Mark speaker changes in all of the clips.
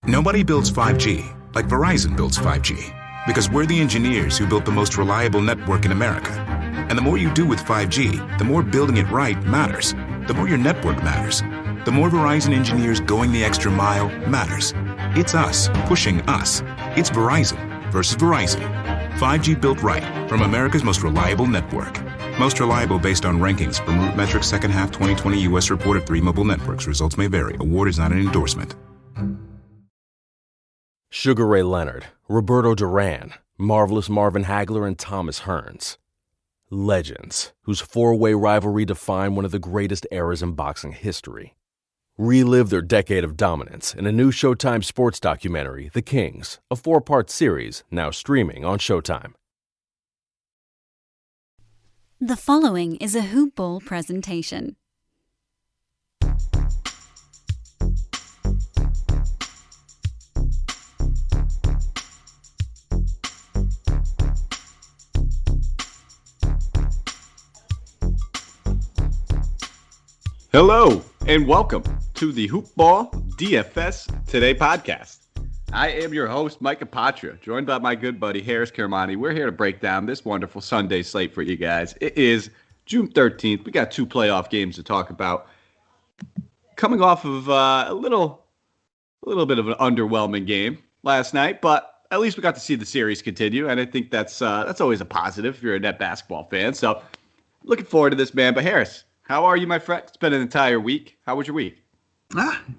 Speaker 1: Nobody builds 5G like Verizon builds 5G, because we're the engineers who built the most reliable network in America. And the more you do with 5G, the more building it right matters. The more your network matters. The more Verizon engineers going the extra mile matters. It's us pushing us. It's Verizon versus Verizon. 5G built right from America's most reliable network. Most reliable based on rankings from RootMetrics second half 2020 U.S. report of 3 mobile networks. Results may vary. Award is not an endorsement.
Speaker 2: Sugar Ray Leonard, Roberto Duran, Marvelous Marvin Hagler, and Thomas Hearns. Legends, whose four-way rivalry defined one of the greatest eras in boxing history. Relive their decade of dominance in a new Showtime sports documentary, The Kings, a 4-part series now streaming on Showtime.
Speaker 3: The following is a Hoop Ball presentation.
Speaker 4: Hello, and welcome to the Hoop Ball DFS Today podcast. I am your host, Mike Apatra, joined by my good buddy, Haaris Kermani. We're here to break down this wonderful Sunday slate for you guys. It is June 13th. We got 2 playoff games to talk about. Coming off of a little bit of an underwhelming game last night, but at least we got to see the series continue, and I think that's always a positive if you're a net basketball fan. So looking forward to this, man. But Haaris, how are you, my friend? It's been an entire week. How was your week?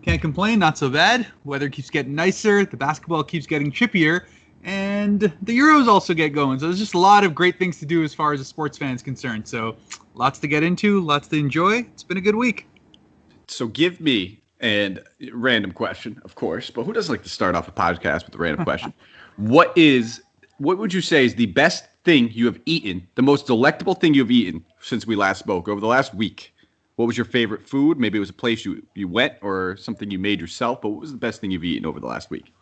Speaker 5: Can't complain. Not so bad. Weather keeps getting nicer. The basketball keeps getting chippier. And the Euros also get going. So there's just a lot of great things to do as far as a sports fan is concerned. So lots to get into, lots to enjoy. It's been a good week.
Speaker 4: So give me, and random question, of course, but who doesn't like to start off a podcast with a random question? What would you say is the best thing you have eaten, the most delectable thing you've eaten since we last spoke over the last week? What was your favorite food? Maybe it was a place you went or something you made yourself, but what was the best thing you've eaten over the last week?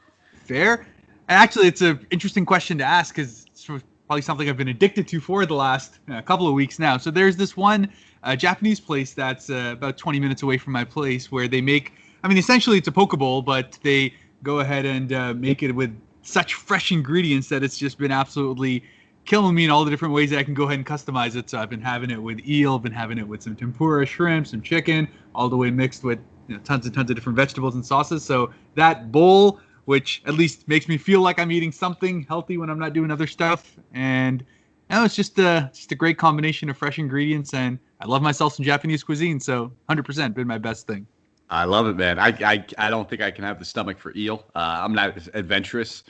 Speaker 5: Fair. Actually, it's an interesting question to ask because it's probably something I've been addicted to for the last couple of weeks now. So there's this one Japanese place that's about 20 minutes away from my place where they make, essentially it's a poke bowl, but they go ahead and make it with such fresh ingredients that it's just been absolutely killing me in all the different ways that I can go ahead and customize it. So I've been having it with eel, been having it with some tempura shrimp, some chicken, all the way mixed with tons and tons of different vegetables and sauces. So that bowl, which at least makes me feel like I'm eating something healthy when I'm not doing other stuff. And it's just a great combination of fresh ingredients. And I love myself some Japanese cuisine. So 100% been my best thing.
Speaker 4: I love it, man. I don't think I can have the stomach for eel. I'm not adventurous.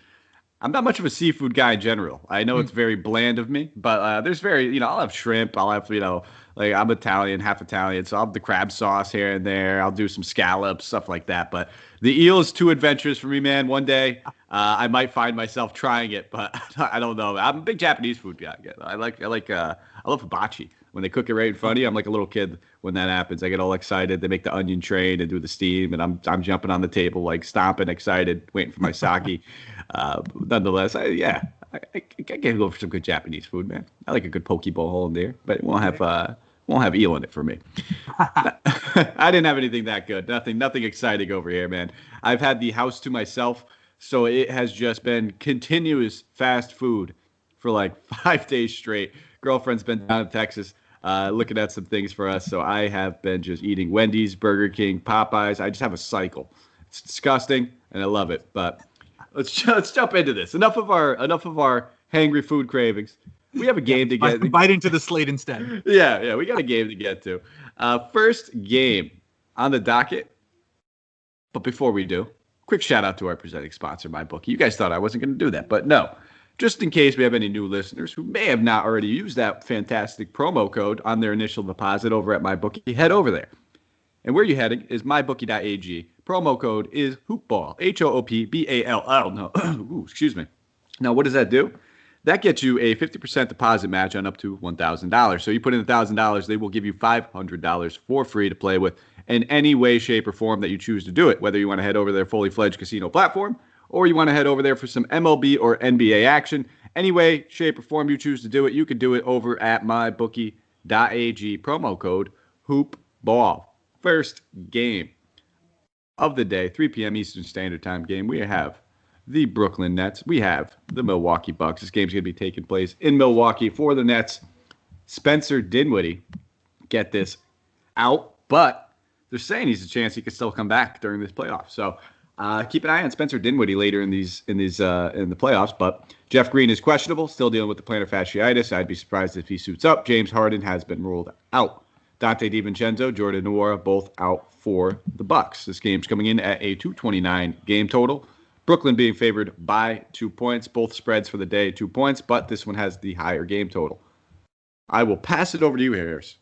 Speaker 4: I'm not much of a seafood guy in general. I know it's very bland of me, but there's I'll have shrimp. I'll have, like I'm Italian, half Italian, so I'll have the crab sauce here and there. I'll do some scallops, stuff like that. But the eel is too adventurous for me, man. One day I might find myself trying it, but I don't know. I'm a big Japanese food guy. I love hibachi. When they cook it right in front of you, I'm like a little kid when that happens. I get all excited. They make the onion train and do the steam, and I'm jumping on the table, like stomping, excited, waiting for my sake. Nonetheless, I can go for some good Japanese food, man. I like a good poke bowl in there, but it won't have eel in it for me. I didn't have anything that good. Nothing exciting over here, man. I've had the house to myself, so it has just been continuous fast food for like 5 days straight. Girlfriend's been down in Texas looking at some things for us, so I have been just eating Wendy's, Burger King, Popeyes. I just have a cycle. It's disgusting, and I love it. But let's jump into this. Enough of our hangry food cravings. We have a game to get.
Speaker 5: Bite into the slate instead.
Speaker 4: Yeah, we got a game to get to. First game on the docket. But before we do, quick shout out to our presenting sponsor, MyBookie. You guys thought I wasn't going to do that, but no. Just in case we have any new listeners who may have not already used that fantastic promo code on their initial deposit over at MyBookie, head over there. And where you're heading is mybookie.ag. Promo code is HoopBall, HOOPBALL. No, ooh, excuse me. Now, what does that do? That gets you a 50% deposit match on up to $1,000. So you put in $1,000, they will give you $500 for free to play with in any way, shape, or form that you choose to do it, whether you want to head over their fully fledged casino platform or you want to head over there for some MLB or NBA action. Any way, shape, or form you choose to do it, you can do it over at mybookie.ag. Promo code HoopBall. First game. of the day, 3 p.m. Eastern Standard Time game. We have the Brooklyn Nets. We have the Milwaukee Bucks. This game's going to be taking place in Milwaukee for the Nets. Spencer Dinwiddie, get this, out, but they're saying he's a chance he could still come back during this playoff. So keep an eye on Spencer Dinwiddie later in the playoffs. But Jeff Green is questionable, still dealing with the plantar fasciitis. I'd be surprised if he suits up. James Harden has been ruled out. Dante DiVincenzo, Jordan Nwora, both out for the Bucks. This game's coming in at a 229 game total. Brooklyn being favored by 2 points. Both spreads for the day, 2 points, but this one has the higher game total. I will pass it over to you, Harris.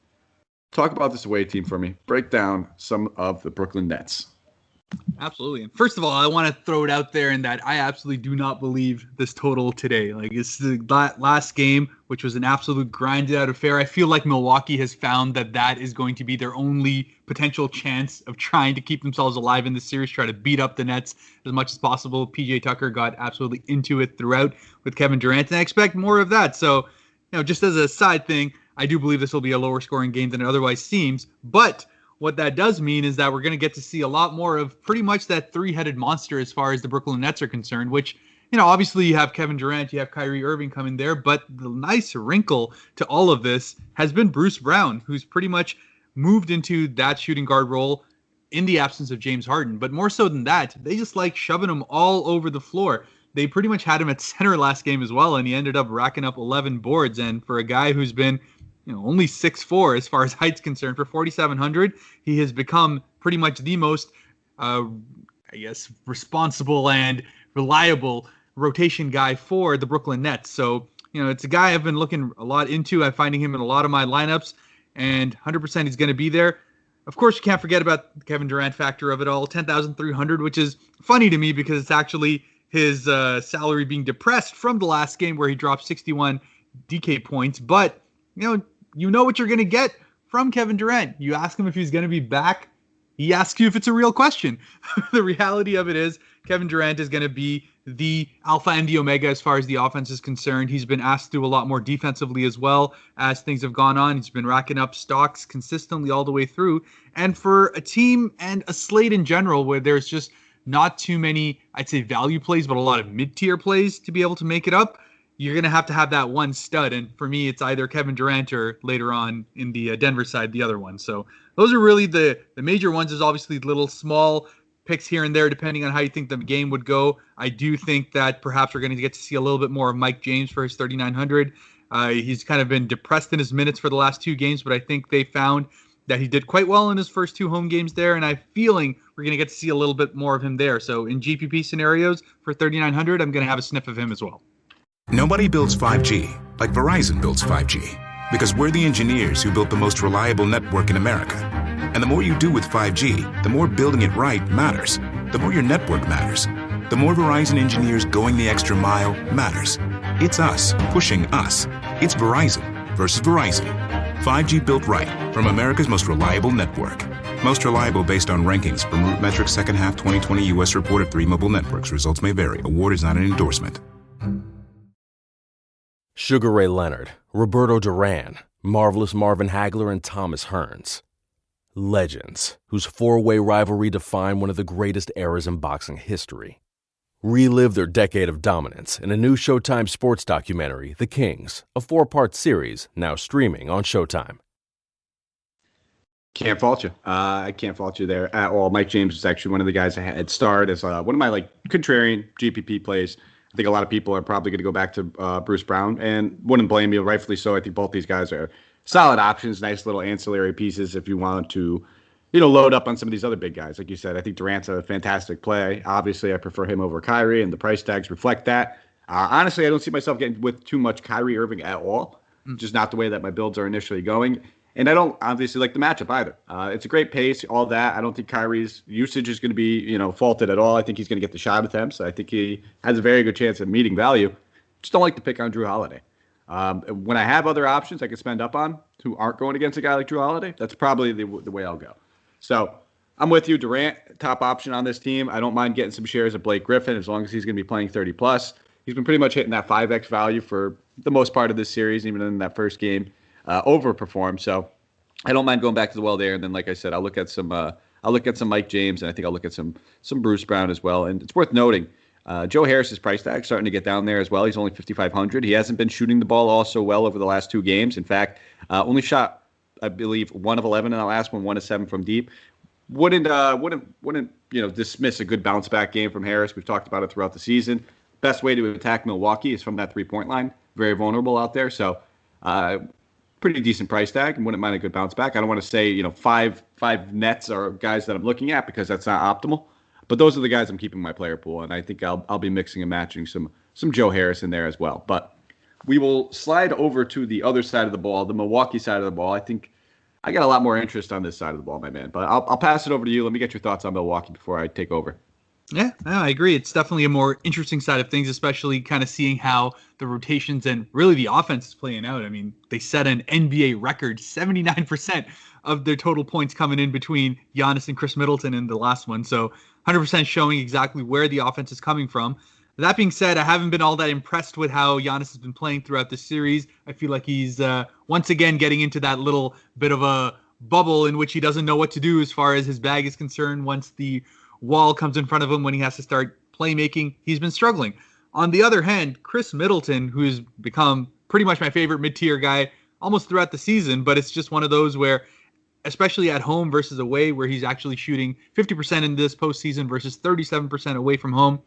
Speaker 4: Talk about this away team for me. Break down some of the Brooklyn Nets.
Speaker 5: Absolutely. And first of all, I want to throw it out there in that I absolutely do not believe this total today. Like, it's the last game, which was an absolute grinded out affair. I feel like Milwaukee has found that is going to be their only potential chance of trying to keep themselves alive in this series, try to beat up the Nets as much as possible. PJ Tucker got absolutely into it throughout with Kevin Durant, and I expect more of that. So, just as a side thing, I do believe this will be a lower scoring game than it otherwise seems. But what that does mean is that we're going to get to see a lot more of pretty much that three-headed monster as far as the Brooklyn Nets are concerned, which, obviously you have Kevin Durant, you have Kyrie Irving coming there, but the nice wrinkle to all of this has been Bruce Brown, who's pretty much moved into that shooting guard role in the absence of James Harden. But more so than that, they just like shoving him all over the floor. They pretty much had him at center last game as well, and he ended up racking up 11 boards. And for a guy who's been only 6'4" as far as height's concerned, for 4,700, he has become pretty much the most, responsible and reliable rotation guy for the Brooklyn Nets. So, it's a guy I've been looking a lot into. I'm finding him in a lot of my lineups, and 100% he's going to be there. Of course, you can't forget about the Kevin Durant factor of it all, 10,300, which is funny to me because it's actually his salary being depressed from the last game where he dropped 61 DK points. But, you know what you're going to get from Kevin Durant. You ask him if he's going to be back. He asks you if it's a real question. The reality of it is Kevin Durant is going to be the alpha and the omega as far as the offense is concerned. He's been asked to do a lot more defensively as well as things have gone on. He's been racking up stocks consistently all the way through. And for a team and a slate in general where there's just not too many, I'd say, value plays, but a lot of mid-tier plays to be able to make it up, you're going to have that one stud. And for me, it's either Kevin Durant or later on in the Denver side, the other one. So those are really the major ones. There's obviously little small picks here and there, depending on how you think the game would go. I do think that perhaps we're going to get to see a little bit more of Mike James for his 3,900. He's kind of been depressed in his minutes for the last two games, but I think they found that he did quite well in his first two home games there, and I'm feeling we're going to get to see a little bit more of him there. So in GPP scenarios for 3,900, I'm going to have a sniff of him as well.
Speaker 1: Nobody builds 5G like Verizon builds 5G, because we're the engineers who built the most reliable network in America. And the more you do with 5G, the more building it right matters. The more your network matters. The more Verizon engineers going the extra mile matters. It's us pushing us. It's Verizon versus Verizon. 5G built right from America's most reliable network. Most reliable based on rankings from RootMetrics second half 2020 U.S. report of 3 mobile networks. Results may vary. Award is not an endorsement.
Speaker 2: Sugar Ray Leonard, Roberto Duran, Marvelous Marvin Hagler, and Thomas Hearns. Legends, whose four-way rivalry defined one of the greatest eras in boxing history. Relive their decade of dominance in a new Showtime sports documentary, The Kings, a 4-part series now streaming on Showtime.
Speaker 4: Can't fault you. I can't fault you there at all. Mike James is actually one of the guys I had starred as one of my contrarian GPP plays. I think a lot of people are probably going to go back to Bruce Brown, and wouldn't blame you, rightfully so. I think both these guys are solid options, nice little ancillary pieces if you want to, load up on some of these other big guys. Like you said, I think Durant's a fantastic play. Obviously, I prefer him over Kyrie, and the price tags reflect that. Honestly, I don't see myself getting with too much Kyrie Irving at all, just not the way that my builds are initially going. And I don't obviously like the matchup either. It's a great pace, all that. I don't think Kyrie's usage is going to be, faulted at all. I think he's going to get the shot attempts. I think he has a very good chance of meeting value. Just don't like to pick on Drew Holiday. When I have other options I can spend up on who aren't going against a guy like Drew Holiday, that's probably the way I'll go. So I'm with you. Durant, top option on this team. I don't mind getting some shares of Blake Griffin as long as he's going to be playing 30+. He's been pretty much hitting that 5x value for the most part of this series, even in that first game. Overperformed. So I don't mind going back to the well there. And then, like I said, I'll look at some I'll look at some Mike James, and I think I'll look at some Bruce Brown as well. And it's worth noting, Joe Harris's price tag starting to get down there as well. He's only 5,500. He hasn't been shooting the ball all so well over the last 2 games. In fact, only shot, I believe, 1 of 11 in the last one, 1 of 7 from deep. Wouldn't dismiss a good bounce back game from Harris. We've talked about it throughout the season. Best way to attack Milwaukee is from that 3-point line. Very vulnerable out there. So pretty decent price tag, and wouldn't mind a good bounce back. I don't want to say, five Nets are guys that I'm looking at because that's not optimal. But those are the guys I'm keeping my player pool, and I think I'll be mixing and matching some Joe Harris in there as well. But we will slide over to the other side of the ball, the Milwaukee side of the ball. I think I got a lot more interest on this side of the ball, my man. But I'll pass it over to you. Let me get your thoughts on Milwaukee before I take over.
Speaker 5: Yeah, no, I agree. It's definitely a more interesting side of things, especially kind of seeing how the rotations and really the offense is playing out. I mean, they set an NBA record, 79% of their total points coming in between Giannis and Chris Middleton in the last one. So 100% showing exactly where the offense is coming from. That being said, I haven't been all that impressed with how Giannis has been playing throughout the series. I feel like he's once again getting into that little bit of a bubble in which he doesn't know what to do as far as his bag is concerned. Once the wall comes in front of him when he has to start playmaking, he's been struggling. On the other hand, Chris Middleton, who's become pretty much my favorite mid-tier guy almost throughout the season, but it's just one of those where, especially at home versus away, where he's actually shooting 50% in this postseason versus 37% away from home,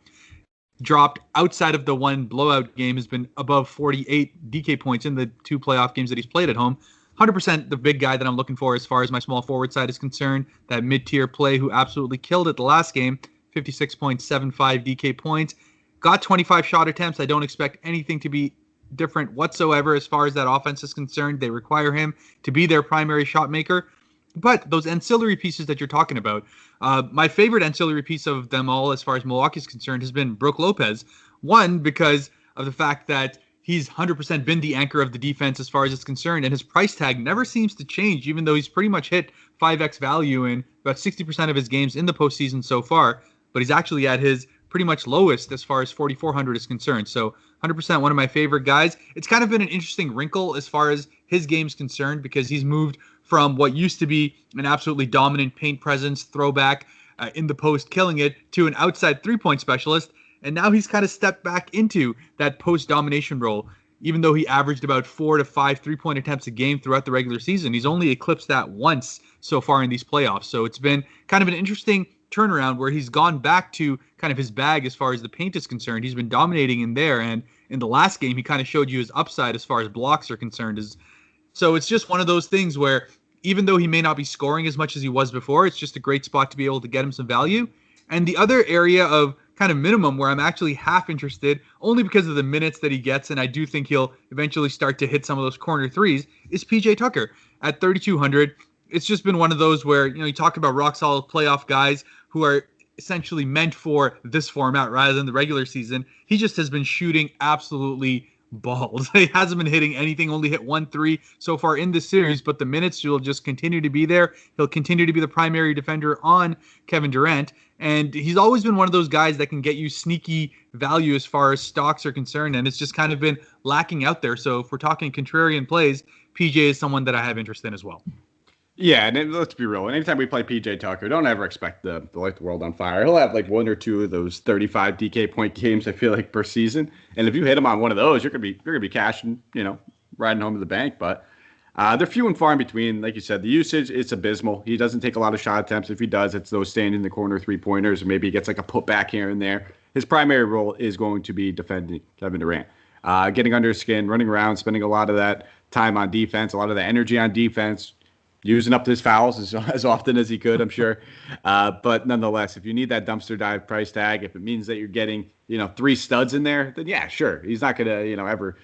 Speaker 5: dropped outside of the one blowout game, has been above 48 DK points in the 2 playoff games that he's played at home. 100% the big guy that I'm looking for as far as my small forward side is concerned. That mid-tier play who absolutely killed it the last game, 56.75 DK points. Got 25 shot attempts. I don't expect anything to be different whatsoever as far as that offense is concerned. They require him to be their primary shot maker. But those ancillary pieces that you're talking about, my favorite ancillary piece of them all as far as Milwaukee is concerned has been Brook Lopez. One, because of the fact that he's 100% been the anchor of the defense as far as it's concerned, and his price tag never seems to change, even though he's pretty much hit 5x value in about 60% of his games in the postseason so far. But he's actually at his pretty much lowest as far as 4,400 is concerned. So 100% one of my favorite guys. It's kind of been an interesting wrinkle as far as his game's concerned because he's moved from what used to be an absolutely dominant paint presence, throwback in the post, killing it, to an outside 3-point specialist. And now he's kind of stepped back into that post-domination role. Even though he averaged about 4 to 5 3-point attempts a game throughout the regular season, he's only eclipsed that once so far in these playoffs. So it's been kind of an interesting turnaround where he's gone back to kind of his bag as far as the paint is concerned. He's been dominating in there. And in the last game, he kind of showed you his upside as far as blocks are concerned. So it's just one of those things where even though he may not be scoring as much as he was before, it's just a great spot to be able to get him some value. And the other area of kind of minimum where I'm actually half interested, only because of the minutes that he gets, and I do think he'll eventually start to hit some of those corner threes, is PJ Tucker at 3,200. It's just been one of those where, you talk about rock solid playoff guys who are essentially meant for this format rather than the regular season. He just has been shooting absolutely balls. He hasn't been hitting anything, only hit 1 3 so far in this series, but the minutes will just continue to be there. He'll continue to be the primary defender on Kevin Durant. And he's always been one of those guys that can get you sneaky value as far as stocks are concerned. And it's just kind of been lacking out there. So if we're talking contrarian plays, PJ is someone that I have interest in as well.
Speaker 4: Yeah, and let's be real. Anytime we play PJ Tucker, don't ever expect to light the world on fire. He'll have like 1 or 2 of those 35 DK point games, I feel like, per season. And if you hit him on one of those, you're gonna be cashing, riding home to the bank. But they're few and far in between. Like you said, the usage, it's abysmal. He doesn't take a lot of shot attempts. If he does, it's those standing in the corner 3-pointers, or maybe he gets like a putback here and there. His primary role is going to be defending Kevin Durant, getting under his skin, running around, spending a lot of that time on defense, a lot of the energy on defense, using up his fouls as often as he could, I'm sure. But nonetheless, if you need that dumpster dive price tag, if it means that you're getting, 3 studs in there, then yeah, sure. He's not going to, ever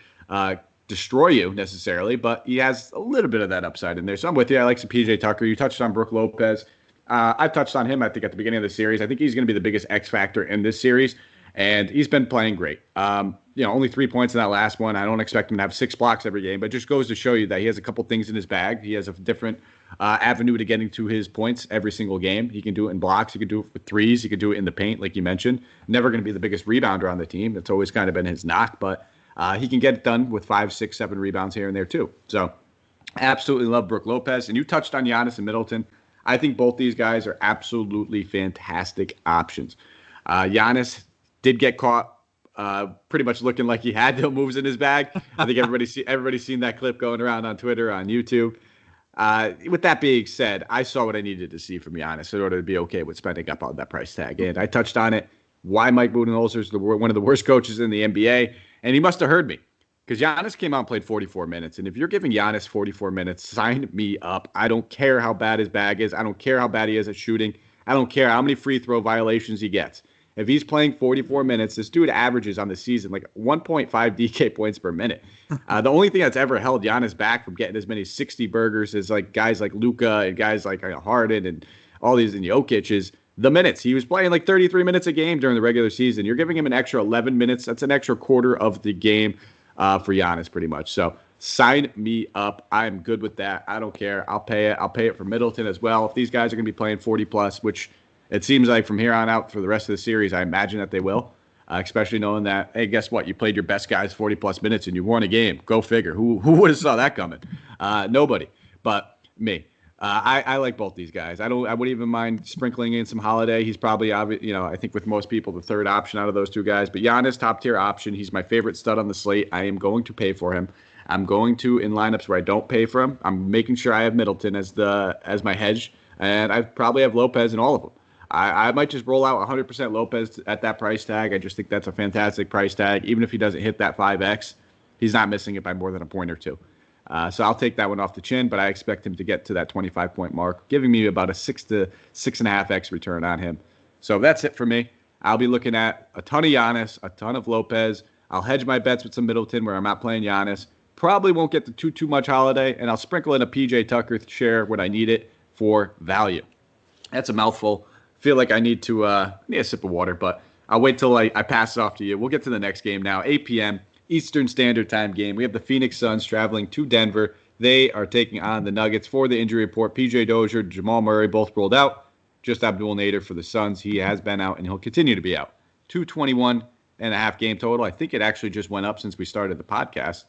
Speaker 4: destroy you necessarily, but he has a little bit of that upside in there. So I'm with you. I like some PJ Tucker. You touched on Brook Lopez. I've touched on him, I think, at the beginning of the series. I think he's going to be the biggest X factor in this series, and he's been playing great. Only 3 points in that last one. I don't expect him to have 6 blocks every game, but it just goes to show you that he has a couple things in his bag. He has a different avenue to getting to his points every single game. He can do it in blocks. He can do it with threes. He can do it in the paint, like you mentioned. Never going to be the biggest rebounder on the team. That's always kind of been his knock, but he can get it done with 5, 6, 7 rebounds here and there too. So absolutely love Brook Lopez. And you touched on Giannis and Middleton. I think both these guys are absolutely fantastic options. Giannis did get caught pretty much looking like he had no moves in his bag. I think everybody's seen that clip going around on Twitter, on YouTube. With that being said, I saw what I needed to see from Giannis in order to be okay with spending up on that price tag. And I touched on it, why Mike Budenholzer is one of the worst coaches in the NBA. And he must have heard me, because Giannis came out and played 44 minutes. And if you're giving Giannis 44 minutes, sign me up. I don't care how bad his bag is. I don't care how bad he is at shooting. I don't care how many free throw violations he gets. If he's playing 44 minutes, this dude averages on the season like 1.5 DK points per minute. The only thing that's ever held Giannis back from getting as many 60 burgers as like guys like Luka and guys like Harden and all these and Jokic is the minutes. He was playing like 33 minutes a game during the regular season. You're giving him an extra 11 minutes. That's an extra quarter of the game for Giannis pretty much. So sign me up. I'm good with that. I don't care. I'll pay it. I'll pay it for Middleton as well. If these guys are going to be playing 40 plus, which it seems like from here on out for the rest of the series, I imagine that they will, especially knowing that, hey, guess what? You played your best guys 40-plus minutes and you won a game. Go figure. Who would have saw that coming? Nobody but me. I like both these guys. I wouldn't even mind sprinkling in some Holiday. He's probably, I think with most people, the third option out of those two guys. But Giannis, top-tier option. He's my favorite stud on the slate. I am going to pay for him. I'm going to, in lineups where I don't pay for him, I'm making sure I have Middleton as my hedge. And I probably have Lopez in all of them. I might just roll out 100% Lopez at that price tag. I just think that's a fantastic price tag. Even if he doesn't hit that 5X, he's not missing it by more than a point or two. So I'll take that one off the chin, but I expect him to get to that 25-point mark, giving me about a 6 to 6.5X return on him. So that's it for me. I'll be looking at a ton of Giannis, a ton of Lopez. I'll hedge my bets with some Middleton where I'm not playing Giannis. Probably won't get to too much Holiday, and I'll sprinkle in a PJ Tucker share when I need it for value. That's a mouthful. Feel like I need a sip of water, but I'll wait till I pass it off to you. We'll get to the next game now. 8 p.m. Eastern Standard Time game. We have the Phoenix Suns traveling to Denver. They are taking on the Nuggets. For the injury report, PJ Dozier, Jamal Murray both ruled out. Just Abdul Nader for the Suns. He has been out, and he'll continue to be out. 221.5 game total. I think it actually just went up since we started the podcast.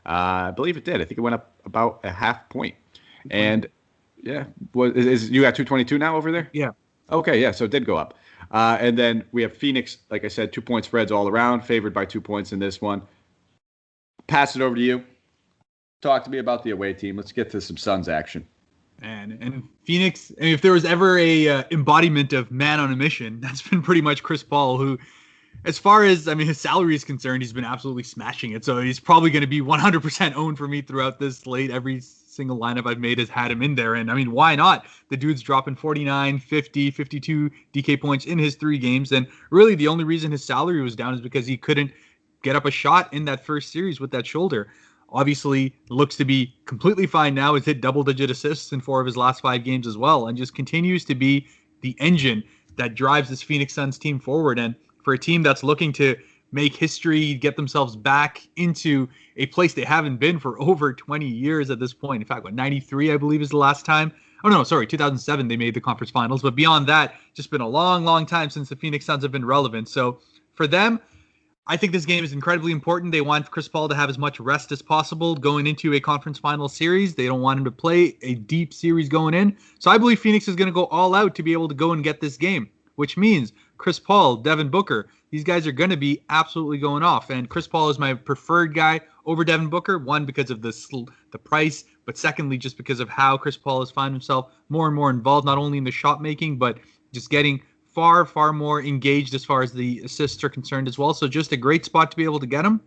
Speaker 4: I believe it did. I think it went up about a half point. And, yeah, is you got 222 now over there?
Speaker 5: Yeah.
Speaker 4: Okay, yeah, so it did go up. And then we have Phoenix, like I said, 2-point spreads all around, favored by 2 points in this one. Pass it over to you. Talk to me about the away team. Let's get to some Suns action.
Speaker 5: And Phoenix, if there was ever a embodiment of man on a mission, that's been pretty much Chris Paul, who, as far as, his salary is concerned, he's been absolutely smashing it. So he's probably going to be 100% owned for me throughout this slate. Every single lineup I've made has had him in there. And why not? The dude's dropping 49, 50, 52 DK points in his 3 games. And really the only reason his salary was down is because he couldn't get up a shot in that first series with that shoulder. Obviously looks to be completely fine now. Has hit double-digit assists in 4 of his last 5 games as well, and just continues to be the engine that drives this Phoenix Suns team forward. And for a team that's looking to make history, get themselves back into a place they haven't been for over 20 years at this point. In fact, 93, I believe, is the last time. Oh, no, sorry, 2007 they made the conference finals. But beyond that, just been a long, long time since the Phoenix Suns have been relevant. So for them, I think this game is incredibly important. They want Chris Paul to have as much rest as possible going into a conference final series. They don't want him to play a deep series going in. So I believe Phoenix is going to go all out to be able to go and get this game, which means Chris Paul, Devin Booker, these guys are going to be absolutely going off. And Chris Paul is my preferred guy over Devin Booker, one, because of the price, but secondly, just because of how Chris Paul has found himself more and more involved, not only in the shot making, but just getting far, far more engaged as far as the assists are concerned as well. So just a great spot to be able to get him.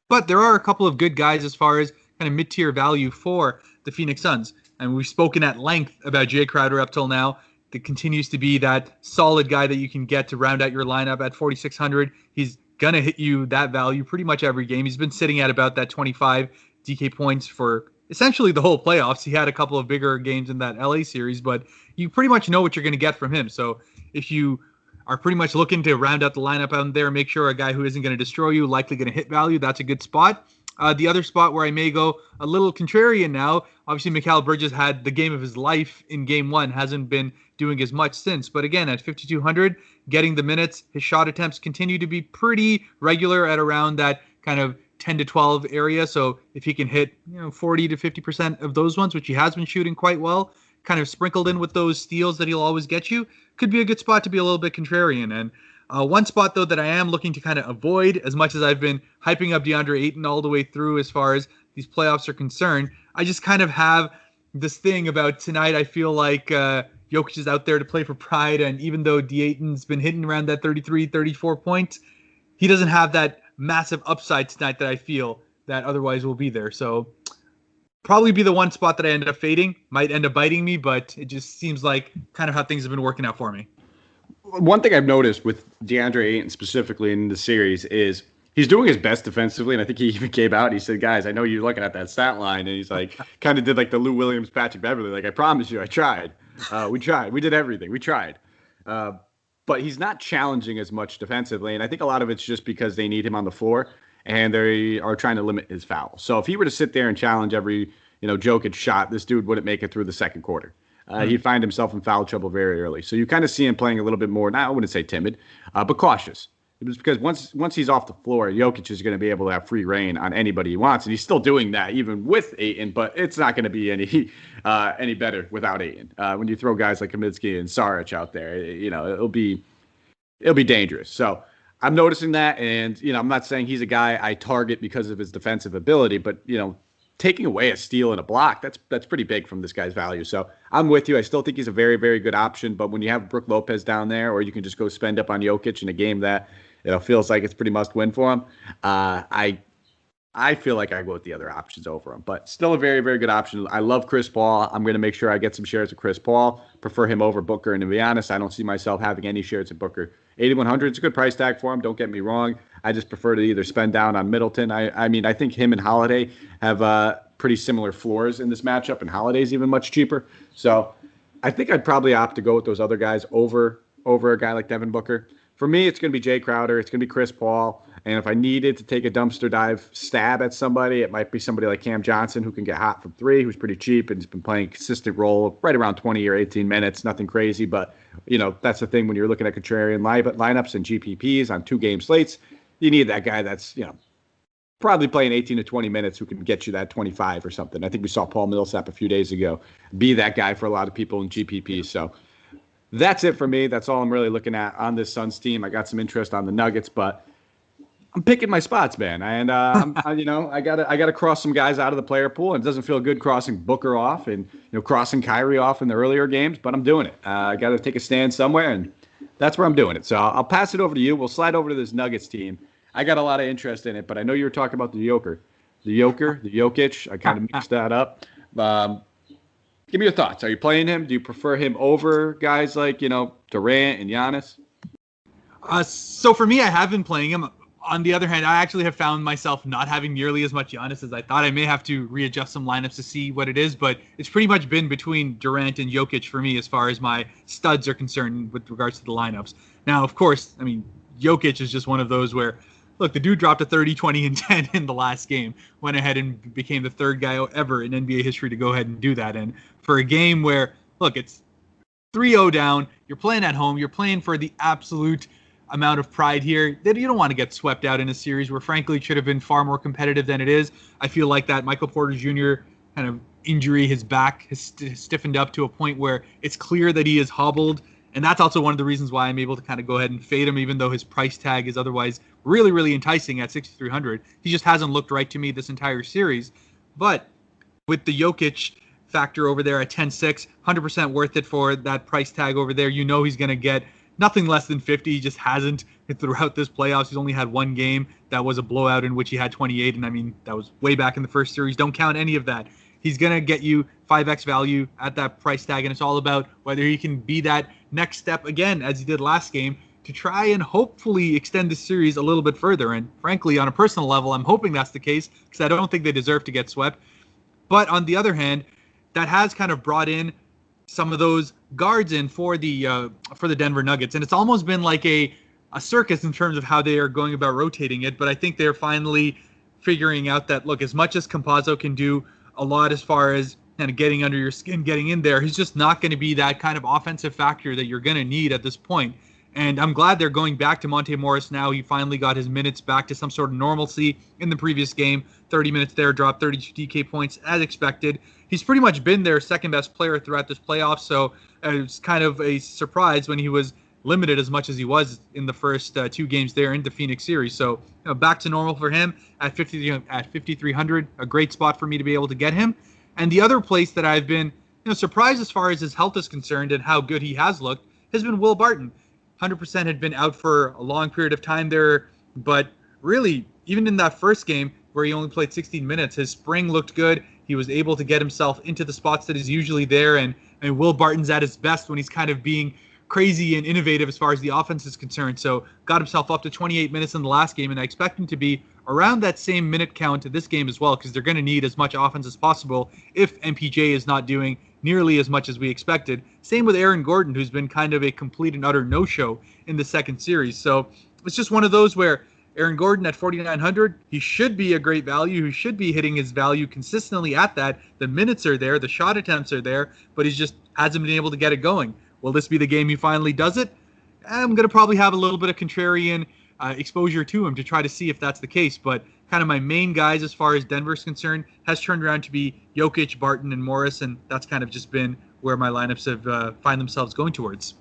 Speaker 5: But there are a couple of good guys as far as kind of mid-tier value for the Phoenix Suns. And we've spoken at length about Jay Crowder up till now. That continues to be that solid guy that you can get to round out your lineup at 4,600. He's going to hit you that value pretty much every game. He's been sitting at about that 25 DK points for essentially the whole playoffs. He had a couple of bigger games in that LA series, but you pretty much know what you're going to get from him. So if you are pretty much looking to round out the lineup out there, make sure a guy who isn't going to destroy you, likely going to hit value, that's a good spot. The other spot where I may go a little contrarian now, obviously Mikal Bridges had the game of his life in game 1, hasn't been doing as much since. But again, at 5,200, getting the minutes, his shot attempts continue to be pretty regular at around that kind of 10 to 12 area. So if he can hit 40 to 50% of those ones, which he has been shooting quite well, kind of sprinkled in with those steals that he'll always get you, could be a good spot to be a little bit contrarian. And one spot, though, that I am looking to kind of avoid, as much as I've been hyping up DeAndre Ayton all the way through as far as these playoffs are concerned, I just kind of have this thing about tonight. I feel like Jokic is out there to play for pride, and even though Ayton's been hitting around that 33, 34 points, he doesn't have that massive upside tonight that I feel that otherwise will be there. So probably be the one spot that I end up fading. Might end up biting me, but it just seems like kind of how things have been working out for me.
Speaker 4: One thing I've noticed with DeAndre Ayton specifically in the series is he's doing his best defensively, and I think he even came out and he said, guys, I know you're looking at that stat line, and he's like, kind of did like the Lou Williams, Patrick Beverly, like, I promise you, I tried. We tried. We did everything. We tried. But he's not challenging as much defensively, and I think a lot of it's just because they need him on the floor, and they are trying to limit his fouls. So if he were to sit there and challenge every, Jokic shot, this dude wouldn't make it through the second quarter. He'd find himself in foul trouble very early. So you kind of see him playing a little bit more, I wouldn't say timid, but cautious. It was because once he's off the floor, Jokic is going to be able to have free reign on anybody he wants, and he's still doing that even with Ayton. But it's not going to be any better without Ayton. When you throw guys like Kaminsky and Saric out there, it'll be dangerous. So I'm noticing that, and I'm not saying he's a guy I target because of his defensive ability, but taking away a steal and a block, that's pretty big from this guy's value. So I'm with you. I still think he's a very, very good option. But when you have Brook Lopez down there, or you can just go spend up on Jokic in a game that feels like it's pretty must win for him, I feel like I go with the other options over him. But still a very, very good option. I love Chris Paul. I'm going to make sure I get some shares of Chris Paul. Prefer him over Booker. And to be honest, I don't see myself having any shares of Booker. 8,100 is a good price tag for him. Don't get me wrong. I just prefer to either spend down on Middleton. I mean, I think him and Holiday have pretty similar floors in this matchup, and Holiday's even much cheaper. So I think I'd probably opt to go with those other guys over a guy like Devin Booker. For me, it's going to be Jay Crowder. It's going to be Chris Paul. And if I needed to take a dumpster dive stab at somebody, it might be somebody like Cam Johnson, who can get hot from three, who's pretty cheap and has been playing a consistent role right around 20 or 18 minutes. Nothing crazy, but that's the thing when you're looking at contrarian lineups and GPPs on 2-game slates. You need that guy that's probably playing 18 to 20 minutes who can get you that 25 or something. I think we saw Paul Millsap a few days ago be that guy for a lot of people in GPP. So that's it for me. That's all I'm really looking at on this Suns team. I got some interest on the Nuggets, but I'm picking my spots, man. And I gotta cross some guys out of the player pool. And it doesn't feel good crossing Booker off and crossing Kyrie off in the earlier games, but I'm doing it. I got to take a stand somewhere, and that's where I'm doing it. So I'll pass it over to you. We'll slide over to this Nuggets team. I got a lot of interest in it, but I know you were talking about the Jokic. I kind of mixed that up. Give me your thoughts. Are you playing him? Do you prefer him over guys like, Durant and Giannis?
Speaker 5: So for me, I have been playing him. On the other hand, I actually have found myself not having nearly as much Giannis as I thought. I may have to readjust some lineups to see what it is, but it's pretty much been between Durant and Jokic for me as far as my studs are concerned with regards to the lineups. Now, of course, I mean, Jokic is just one of those where, look, the dude dropped a 30, 20, and 10 in the last game, went ahead and became the third guy ever in NBA history to go ahead and do that. And for a game where, look, it's 3-0 down, you're playing at home, you're playing for the absolute amount of pride here that you don't want to get swept out in a series where, frankly, it should have been far more competitive than it is. I feel like that Michael Porter Jr. kind of injury, his back has stiffened up to a point where it's clear that he is hobbled. And that's also one of the reasons why I'm able to kind of go ahead and fade him, even though his price tag is otherwise really, really enticing at 6,300. He just hasn't looked right to me this entire series. But with the Jokic factor over there at 10-6, 100% worth it for that price tag over there. He's going to get nothing less than 50. He just hasn't throughout this playoffs. He's only had one game that was a blowout in which he had 28. And I mean, that was way back in the first series. Don't count any of that. He's going to get you 5x value at that price tag. And it's all about whether he can be that next step again, as he did last game, to try and hopefully extend the series a little bit further. And frankly, on a personal level, I'm hoping that's the case because I don't think they deserve to get swept. But on the other hand, that has kind of brought in some of those guards in for the Denver Nuggets. And it's almost been like a circus in terms of how they are going about rotating it. But I think they're finally figuring out that, look, as much as Campazzo can do a lot as far as kind of getting under your skin, getting in there, he's just not going to be that kind of offensive factor that you're going to need at this point. And I'm glad they're going back to Monte Morris now. He finally got his minutes back to some sort of normalcy in the previous game. 30 minutes there, dropped 32 DK points as expected. He's pretty much been their second best player throughout this playoff, so it's kind of a surprise when he was limited as much as he was in the first 2 games there in the Phoenix series. So back to normal for him at 5,300, a great spot for me to be able to get him. And the other place that I've been surprised as far as his health is concerned and how good he has looked has been Will Barton. 100% had been out for a long period of time there, but really, even in that first game where he only played 16 minutes, his spring looked good. He was able to get himself into the spots that is usually there, and Will Barton's at his best when he's kind of being crazy and innovative as far as the offense is concerned. So got himself up to 28 minutes in the last game, and I expect him to be around that same minute count this game as well, because they're going to need as much offense as possible if MPJ is not doing nearly as much as we expected. Same with Aaron Gordon, who's been kind of a complete and utter no-show in the second series. So it's just one of those where Aaron Gordon at 4,900, he should be a great value. He should be hitting his value consistently at that. The minutes are there, the shot attempts are there, but he just hasn't been able to get it going. Will this be the game he finally does it? I'm going to probably have a little bit of contrarian exposure to him to try to see if that's the case. But kind of my main guys as far as Denver's concerned has turned around to be Jokic, Barton, and Morris, and that's kind of just been where my lineups have find themselves going towards.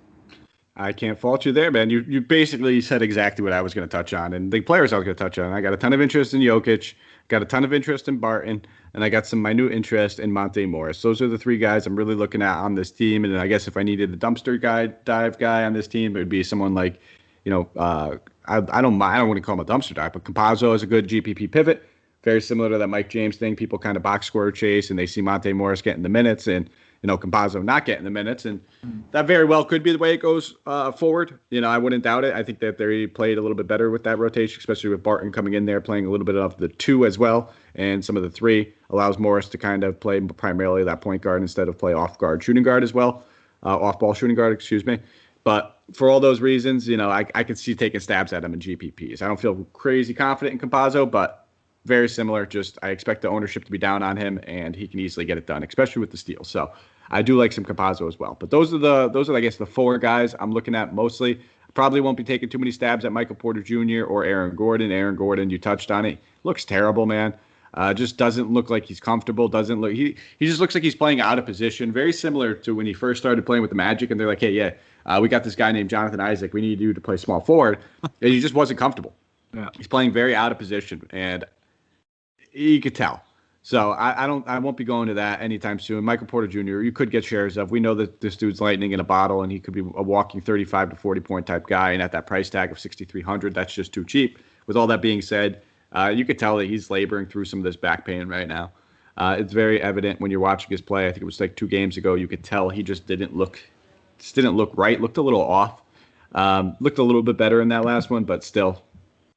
Speaker 4: I can't fault you there, man. You basically said exactly what I was going to touch on, and the players I was going to touch on. I got a ton of interest in Jokic, got a ton of interest in Barton, and I got some minute interest in Monte Morris. Those are the 3 guys I'm really looking at on this team. And I guess if I needed a dumpster dive guy on this team, it would be someone like, I don't want to call him a dumpster dive, but Campazzo is a good GPP pivot, very similar to that Mike James thing. People kind of box score chase, and they see Monte Morris getting the minutes, and Campazzo not getting the minutes, and that very well could be the way it goes forward. I wouldn't doubt it. I think that they played a little bit better with that rotation, especially with Barton coming in there, playing a little bit of the 2 as well, and some of the 3 allows Morris to kind of play primarily that point guard instead of play off guard shooting guard as well, off ball shooting guard, excuse me. But for all those reasons, I could see taking stabs at him in GPPs. I don't feel crazy confident in Campazzo, but very similar. Just I expect the ownership to be down on him, and he can easily get it done, especially with the steals. So I do like some Campazzo as well. But those are I guess the 4 guys I'm looking at mostly. Probably won't be taking too many stabs at Michael Porter Jr. or Aaron Gordon. Aaron Gordon, you touched on it. Looks terrible, man. Just doesn't look like he's comfortable. He just looks like he's playing out of position. Very similar to when he first started playing with the Magic, and they're like, hey, yeah, we got this guy named Jonathan Isaac. We need you to play small forward. And he just wasn't comfortable. Yeah. He's playing very out of position, and you could tell. So I won't be going to that anytime soon. Michael Porter Jr., you could get shares of. We know that this dude's lightning in a bottle, and he could be a walking 35 to 40 point type guy. And at that price tag of 6,300, that's just too cheap. With all that being said, you could tell that he's laboring through some of this back pain right now. It's very evident when you're watching his play. I think it was like 2 games ago. You could tell he just didn't look right. Looked a little off. Looked a little bit better in that last one, but still.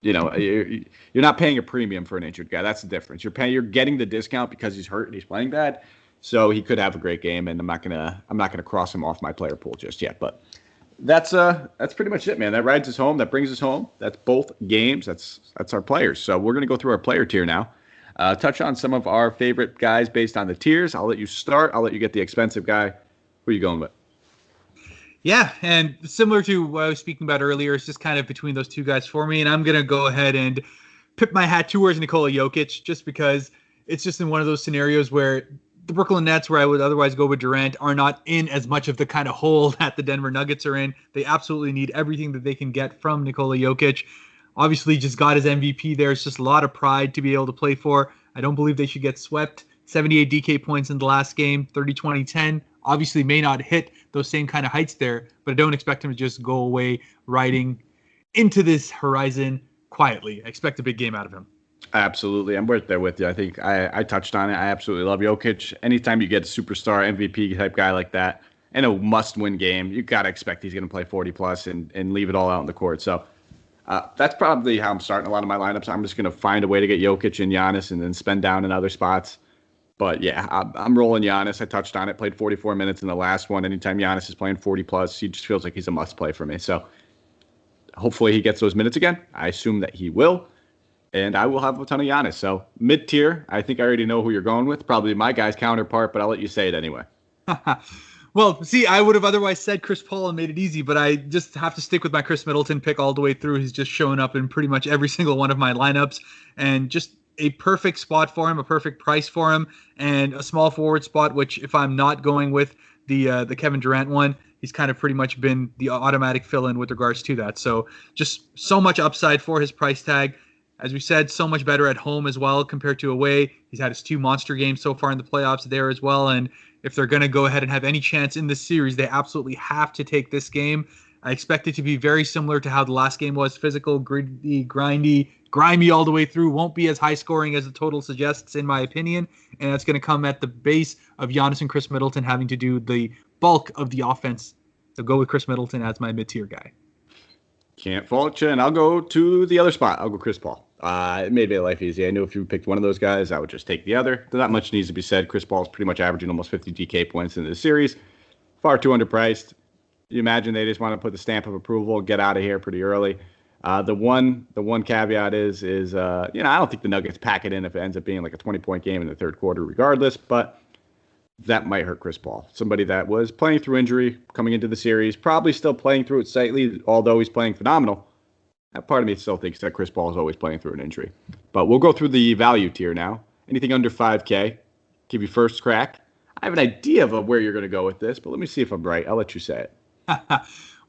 Speaker 4: You're not paying a premium for an injured guy. That's the difference. You're getting the discount because he's hurt and he's playing bad. So he could have a great game, and I'm not gonna cross him off my player pool just yet. But that's pretty much it, man. That rides us home. That brings us home. That's both games. That's our players. So we're gonna go through our player tier now. Touch on some of our favorite guys based on the tiers. I'll let you start. I'll let you get the expensive guy. Who are you going with?
Speaker 5: Yeah, and similar to what I was speaking about earlier, it's just kind of between those 2 guys for me, and I'm going to go ahead and pip my hat towards Nikola Jokic just because it's just in one of those scenarios where the Brooklyn Nets, where I would otherwise go with Durant, are not in as much of the kind of hole that the Denver Nuggets are in. They absolutely need everything that they can get from Nikola Jokic. Obviously, just got his MVP there. It's just a lot of pride to be able to play for. I don't believe they should get swept. 78 DK points in the last game, 30-20-10. Obviously may not hit those same kind of heights there, but I don't expect him to just go away riding into this horizon quietly. I expect a big game out of him.
Speaker 4: Absolutely. I'm right there with you. I think I touched on it. I absolutely love Jokic. Anytime you get a superstar MVP type guy like that in a must-win game, you got to expect he's going to play 40-plus and leave it all out on the court. So that's probably how I'm starting a lot of my lineups. I'm just going to find a way to get Jokic and Giannis and then spend down in other spots. But, yeah, I'm rolling Giannis. I touched on it, played 44 minutes in the last one. Anytime Giannis is playing 40-plus, he just feels like he's a must-play for me. So hopefully he gets those minutes again. I assume that he will. And I will have a ton of Giannis. So mid-tier, I think I already know who you're going with. Probably my guy's counterpart, but I'll let you say it anyway.
Speaker 5: Well, see, I would have otherwise said Chris Paul and made it easy, but I just have to stick with my Chris Middleton pick all the way through. He's just showing up in pretty much every single one of my lineups, and just a perfect spot for him, a perfect price for him, and a small forward spot, which if I'm not going with the Kevin Durant one, he's kind of pretty much been the automatic fill-in with regards to that. So just so much upside for his price tag. As we said, so much better at home as well compared to away. He's had his 2 monster games so far in the playoffs there as well. And if they're going to go ahead and have any chance in this series, they absolutely have to take this game. I expect it to be very similar to how the last game was. Physical, gritty, grindy, grimy all the way through. Won't be as high scoring as the total suggests, in my opinion. And that's going to come at the base of Giannis and Chris Middleton having to do the bulk of the offense. So go with Chris Middleton as my mid-tier guy.
Speaker 4: Can't fault you, and I'll go to the other spot. I'll go Chris Paul. It made my life easy. I knew if you picked one of those guys, I would just take the other. Not much needs to be said. Chris Paul is pretty much averaging almost 50 DK points in the series. Far too underpriced. You imagine they just want to put the stamp of approval, get out of here pretty early. The one caveat is I don't think the Nuggets pack it in if it ends up being like a 20-point game in the third quarter regardless, but that might hurt Chris Paul. Somebody that was playing through injury coming into the series, probably still playing through it slightly, although he's playing phenomenal. That part of me still thinks that Chris Paul is always playing through an injury. But we'll go through the value tier now. Anything under 5K, give you first crack. I have an idea of where you're going to go with this, but let me see if I'm right. I'll let you say it.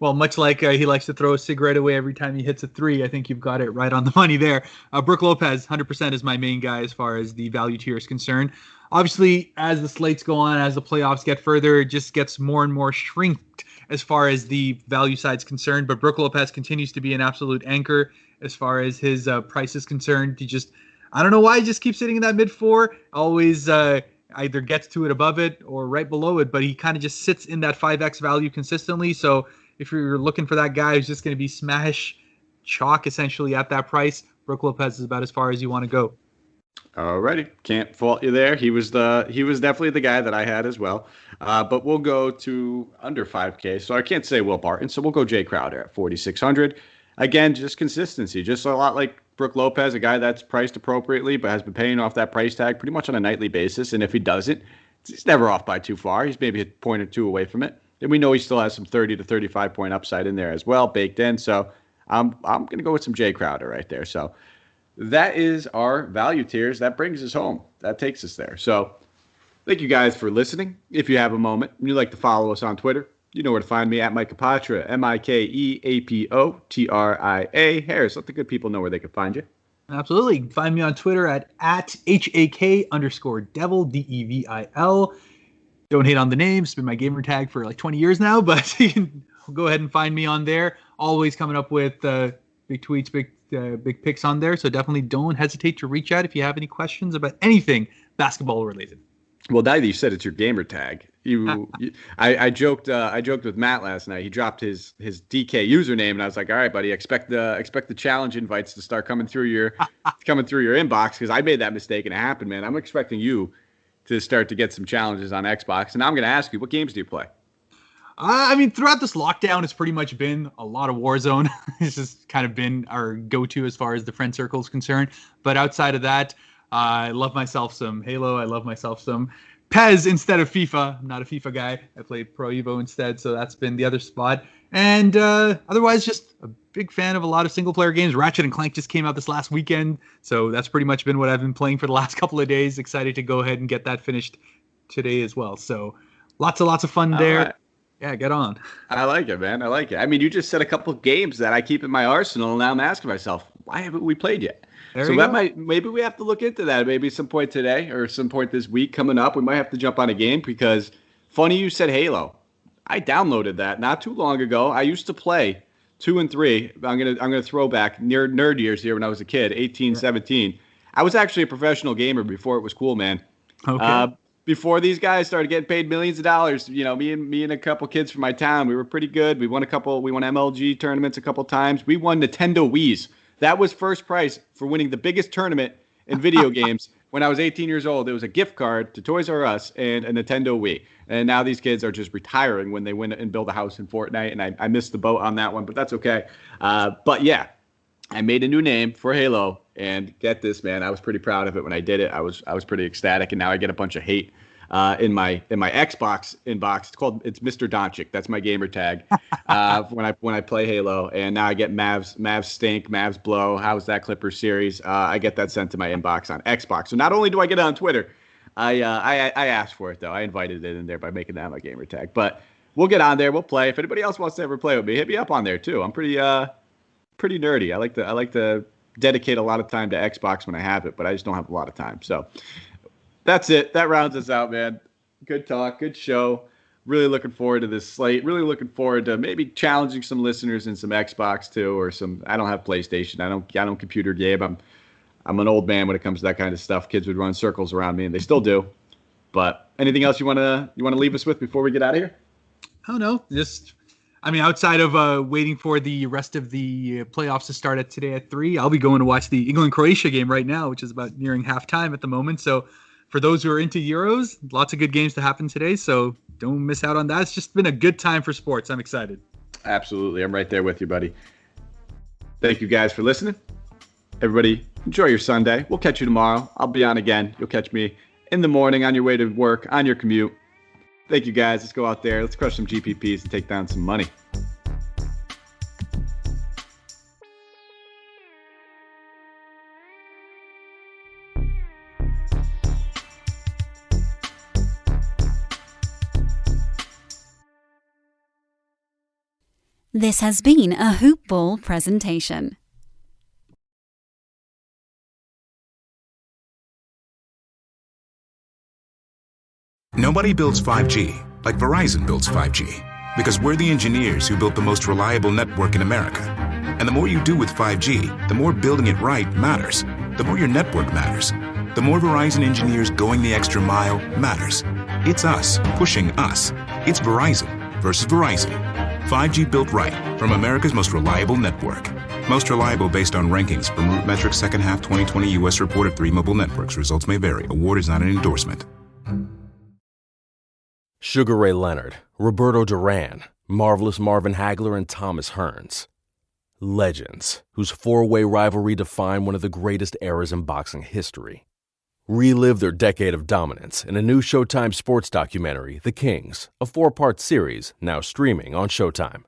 Speaker 5: Well, much like he likes to throw a cigarette away every time he hits a 3, I think you've got it right on the money there. Brook Lopez, 100% is my main guy as far as the value tier is concerned. Obviously, as the slates go on, as the playoffs get further, it just gets more and more shrinked as far as the value side is concerned. But Brook Lopez continues to be an absolute anchor as far as his price is concerned. I don't know why he just keeps sitting in that mid-4, always either gets to it above it or right below it, but he kind of just sits in that 5X value consistently. So if you're looking for that guy who's just going to be smash chalk essentially at that price, Brook Lopez is about as far as you want to go.
Speaker 4: Alrighty, can't fault you there. He was definitely the guy that I had as well. But we'll go to under 5K. So I can't say Will Barton. So we'll go Jay Crowder at 4,600. Again, just consistency, just a lot like Brook Lopez, a guy that's priced appropriately, but has been paying off that price tag pretty much on a nightly basis. And if he doesn't, he's never off by too far. He's maybe a point or two away from it. And we know he still has some 30 to 35 point upside in there as well, baked in. So I'm going to go with some Jay Crowder right there. So that is our value tiers. That brings us home. That takes us there. So thank you guys for listening. If you have a moment and you'd like to follow us on Twitter, you know where to find me at Mike Apatra, MikeApoTria. Harris, let the good people know where they can find you.
Speaker 5: Absolutely. You can find me on Twitter at HAK_Devil, DEVIL. Don't hate on the name. It's been my gamer tag for like 20 years now, but you can go ahead and find me on there. Always coming up with big tweets, big picks on there. So definitely don't hesitate to reach out if you have any questions about anything basketball related.
Speaker 4: Well, now that you said it's your gamer tag, I joked with Matt last night. He dropped his DK username, and I was like, "All right, buddy, expect the challenge invites to start coming through your inbox," because I made that mistake and it happened, man. I'm expecting you to start to get some challenges on Xbox, and now I'm going to ask you, what games do you play?
Speaker 5: I mean, throughout this lockdown, it's pretty much been a lot of Warzone. It's just kind of been our go-to as far as the friend circle is concerned. But outside of that, I love myself some Halo. I love myself some PES instead of FIFA. I'm not a FIFA guy. I played Pro Evo instead, so that's been the other spot. And otherwise, just a big fan of a lot of single-player games. Ratchet & Clank just came out this last weekend, so that's pretty much been what I've been playing for the last couple of days. Excited to go ahead and get that finished today as well. So lots of fun there. Right. Yeah, get on.
Speaker 4: I like it, man. I like it. I mean, you just said a couple of games that I keep in my arsenal, and now I'm asking myself, why haven't we played yet? So maybe we have to look into that. Maybe some point today or some point this week coming up, we might have to jump on a game because funny you said Halo. I downloaded that not too long ago. I used to play 2 and 3. I'm gonna throw back near nerd years here when I was a kid, 18, 17. I was actually a professional gamer before it was cool, man.
Speaker 5: Okay.
Speaker 4: Before these guys started getting paid millions of dollars, you know, me and a couple kids from my town, we were pretty good. We won MLG tournaments a couple times. We won Nintendo Wiis. That was first prize for winning the biggest tournament in video games. When I was 18 years old, it was a gift card to Toys R Us and a Nintendo Wii. And now these kids are just retiring when they win and build a house in Fortnite. And I missed the boat on that one, but that's okay. But yeah, I made a new name for Halo. And get this, man, I was pretty proud of it when I did it. I was pretty ecstatic. And now I get a bunch of hate in my Xbox inbox. It's Mr. Doncic. That's my gamer tag when I play Halo. And now I get Mavs stink, Mavs blow. How's that Clippers series? I get that sent to my inbox on Xbox. So not only do I get it on Twitter, I asked for it though. I invited it in there by making that my gamer tag. But we'll get on there. We'll play. If anybody else wants to ever play with me, hit me up on there too. I'm pretty nerdy. I like to dedicate a lot of time to Xbox when I have it, but I just don't have a lot of time. So that's it. That rounds us out, man. Good talk. Good show. Really looking forward to this slate. Really looking forward to maybe challenging some listeners in some Xbox too, or some. I don't have PlayStation. I don't computer game. I'm an old man when it comes to that kind of stuff. Kids would run circles around me, and they still do. But anything else you want to leave us with before we get out of here?
Speaker 5: I don't know. Outside of waiting for the rest of the playoffs to start today at 3, I'll be going to watch the England-Croatia game right now, which is about nearing halftime at the moment. So for those who are into Euros, lots of good games to happen today. So don't miss out on that. It's just been a good time for sports. I'm excited.
Speaker 4: Absolutely. I'm right there with you, buddy. Thank you guys for listening. Everybody, enjoy your Sunday. We'll catch you tomorrow. I'll be on again. You'll catch me in the morning on your way to work, on your commute. Thank you, guys. Let's go out there. Let's crush some GPPs and take down some money.
Speaker 3: This has been a Hoop Ball presentation.
Speaker 1: Nobody builds 5G like Verizon builds 5G, because we're the engineers who built the most reliable network in America. And the more you do with 5G, the more building it right matters. The more your network matters. The more Verizon engineers going the extra mile matters. It's us pushing us. It's Verizon versus Verizon. 5G built right from America's most reliable network. Most reliable based on rankings from RootMetrics second half 2020 U.S. report of 3 mobile networks. Results may vary. Award is not an endorsement.
Speaker 2: Sugar Ray Leonard, Roberto Duran, Marvelous Marvin Hagler, and Thomas Hearns. Legends, whose four-way rivalry defined one of the greatest eras in boxing history. Relive their decade of dominance in a new Showtime sports documentary, The Kings, a 4-part series now streaming on Showtime.